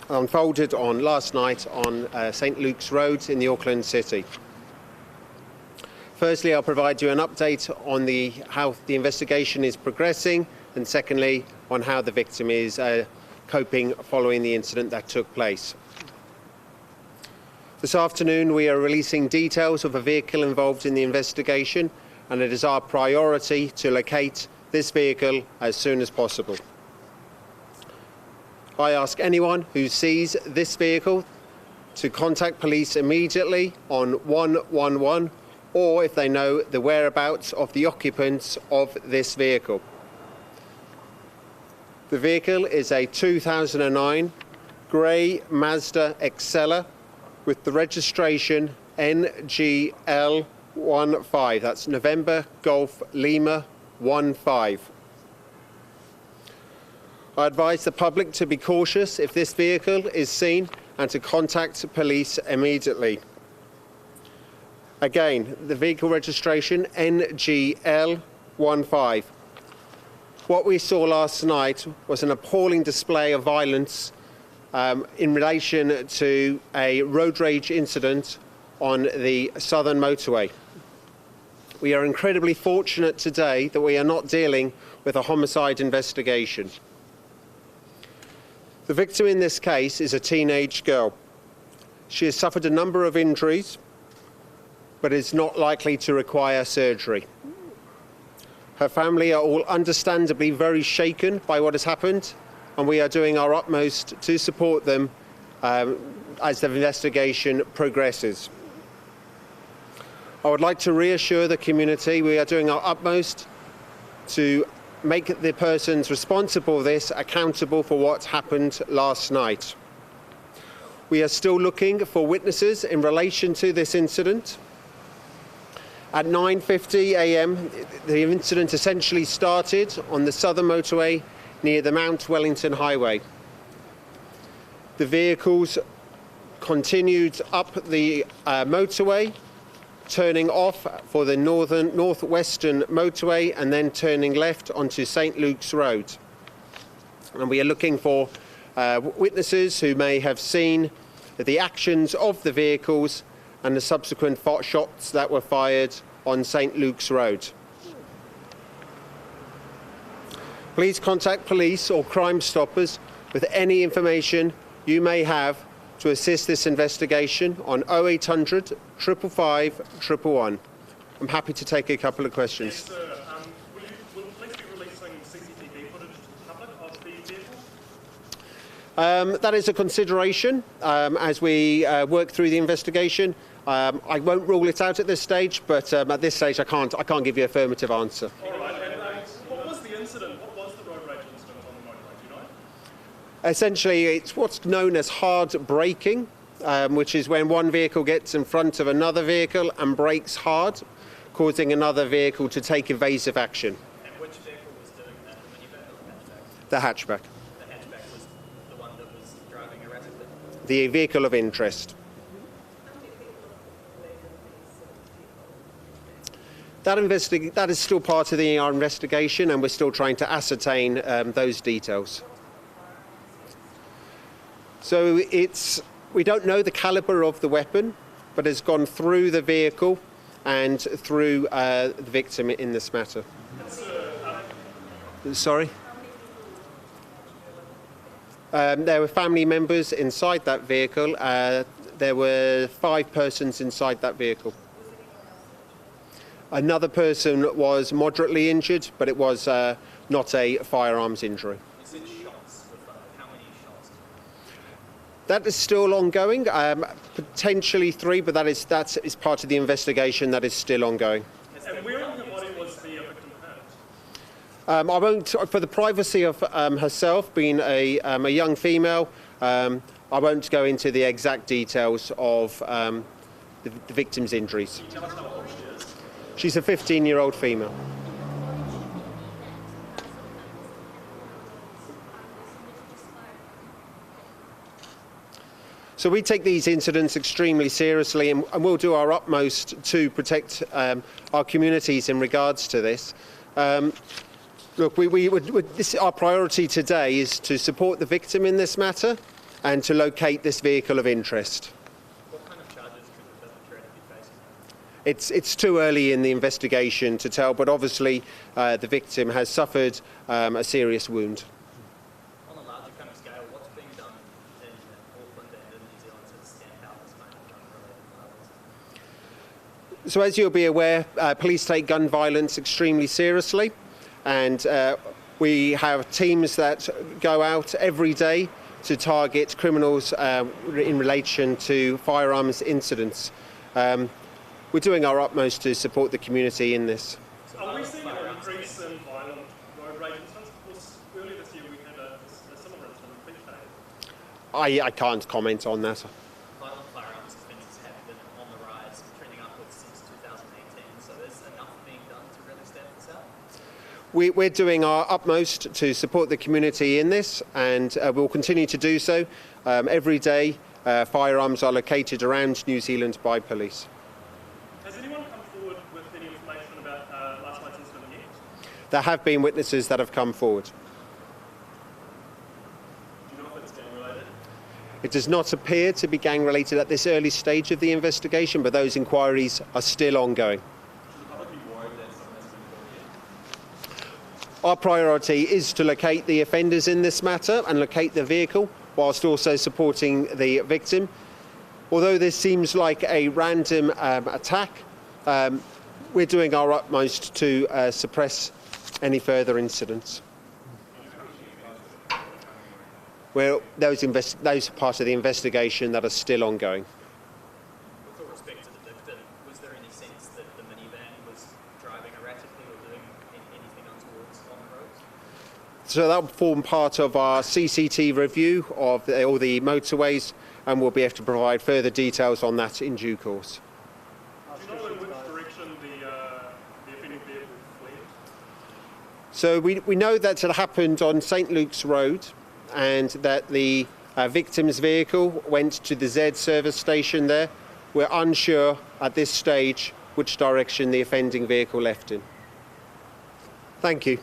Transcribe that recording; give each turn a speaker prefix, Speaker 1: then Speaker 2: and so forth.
Speaker 1: unfolded on last night on St Luke's Road in the Auckland City. Firstly, I'll provide you an update on how the investigation is progressing, and secondly, on how the victim is coping following the incident that took place. This afternoon, we are releasing details of a vehicle involved in the investigation, and it is our priority to locate this vehicle as soon as possible. I ask anyone who sees this vehicle to contact police immediately on 111, or if they know the whereabouts of the occupants of this vehicle. The vehicle is a 2009 grey Mazda Exceller with the registration NGL15. That's November Golf Lima 15. I advise the public to be cautious if this vehicle is seen and to contact police immediately. Again, the vehicle registration NGL15. What we saw last night was an appalling display of violence in relation to a road rage incident on the southern motorway. We are incredibly fortunate today that we are not dealing with a homicide investigation. The victim in this case is a teenage girl. She has suffered a number of injuries, but is not likely to require surgery. Her family are all understandably very shaken by what has happened, and we are doing our utmost to support them as the investigation progresses. I would like to reassure the community we are doing our utmost to make the persons responsible for this accountable for what happened last night. We are still looking for witnesses in relation to this incident. At 9:50 a.m, the incident essentially started on the southern motorway near the Mount Wellington Highway. The vehicles continued up the motorway, turning off for the northwestern motorway and then turning left onto St Luke's Road. And we are looking for witnesses who may have seen the actions of the vehicles and the subsequent shots that were fired on St Luke's Road. Please contact police or Crime Stoppers with any information you may have to assist this investigation on 0800 555 111. I'm happy to take a couple of questions.
Speaker 2: Yes, sir. Will the police be releasing CCTV footage to the public of the vehicle?
Speaker 1: That is a consideration as we work through the investigation. I won't rule it out at this stage, but at this stage I can't give you an affirmative answer.
Speaker 2: All right. And what was the incident? What was the road rage incident on the motorway? Do you know?
Speaker 1: Essentially, it's what's known as hard braking, which is when one vehicle gets in front of another vehicle and brakes hard, causing another vehicle to take evasive action.
Speaker 3: And which vehicle was doing that? The minivan or the hatchback?
Speaker 1: The hatchback.
Speaker 3: The hatchback was the one that was driving erratically?
Speaker 1: The vehicle of interest. That is still part of our investigation, and we're still trying to ascertain those details. So we don't know the calibre of the weapon, but has gone through the vehicle and through the victim in this matter. Sorry? There were family members inside that vehicle. There were 5 persons inside that vehicle. Another person was moderately injured, but it was not a firearms injury.
Speaker 3: You said shots. How many shots?
Speaker 1: That is still ongoing, potentially 3, but that is part of the investigation that is still ongoing.
Speaker 2: And where in the body was the victim hurt?
Speaker 1: I won't, for the privacy of herself, being a young female, I won't go into the exact details of the victim's injuries.
Speaker 2: Can you tell us how old she is?
Speaker 1: She's a 15-year-old female. So we take these incidents extremely seriously, and we'll do our utmost to protect our communities in regards to this. Look, our priority today is to support the victim in this matter, and to locate this vehicle of interest.
Speaker 3: What kind of charges could the perpetrator be facing?
Speaker 1: It's too early in the investigation to tell, but obviously the victim has suffered a serious wound.
Speaker 3: On a larger kind of scale, what's being done in Auckland and in New Zealand to stamp out this kind of gun-related violence?
Speaker 1: So as you'll be aware, police take gun violence extremely seriously, and we have teams that go out every day to target criminals in relation to firearms incidents. We're doing our utmost to support the community in this.
Speaker 2: Are we seeing an increase in violent road rage incidents? Because earlier this year we had a similar incident in Petrol.
Speaker 1: I can't comment on that.
Speaker 3: Violent firearms offences have been on the rise, trending upwards since 2018, so there's enough being done to really stamp this out?
Speaker 1: We're doing our utmost to support the community in this, and we'll continue to do so. Every day, firearms are located around New Zealand by police.
Speaker 2: Has anyone come forward with any information about last night's incident yet?
Speaker 1: There have been witnesses that have come forward.
Speaker 2: Do you know if it's gang-related?
Speaker 1: It does not appear to be gang-related at this early stage of the investigation, but those inquiries are still ongoing.
Speaker 2: Should the public be worried that something has been caught yet?
Speaker 1: Our priority is to locate the offenders in this matter and locate the vehicle, whilst also supporting the victim. Although this seems like a random attack, we're doing our utmost to suppress any further incidents. Well, those are part of the investigation that are still ongoing.
Speaker 3: With all respect to the victim, was there any sense that the minivan was driving erratically or doing anything untoward on the roads?
Speaker 1: So that will form part of our CCT review of all the motorways, and we'll be able to provide further details on that in due course.
Speaker 2: Do you know in which direction the offending vehicle fled?
Speaker 1: So we know that it happened on St Luke's Road, and that the victim's vehicle went to the Z service station there. We're unsure at this stage which direction the offending vehicle left in. Thank you.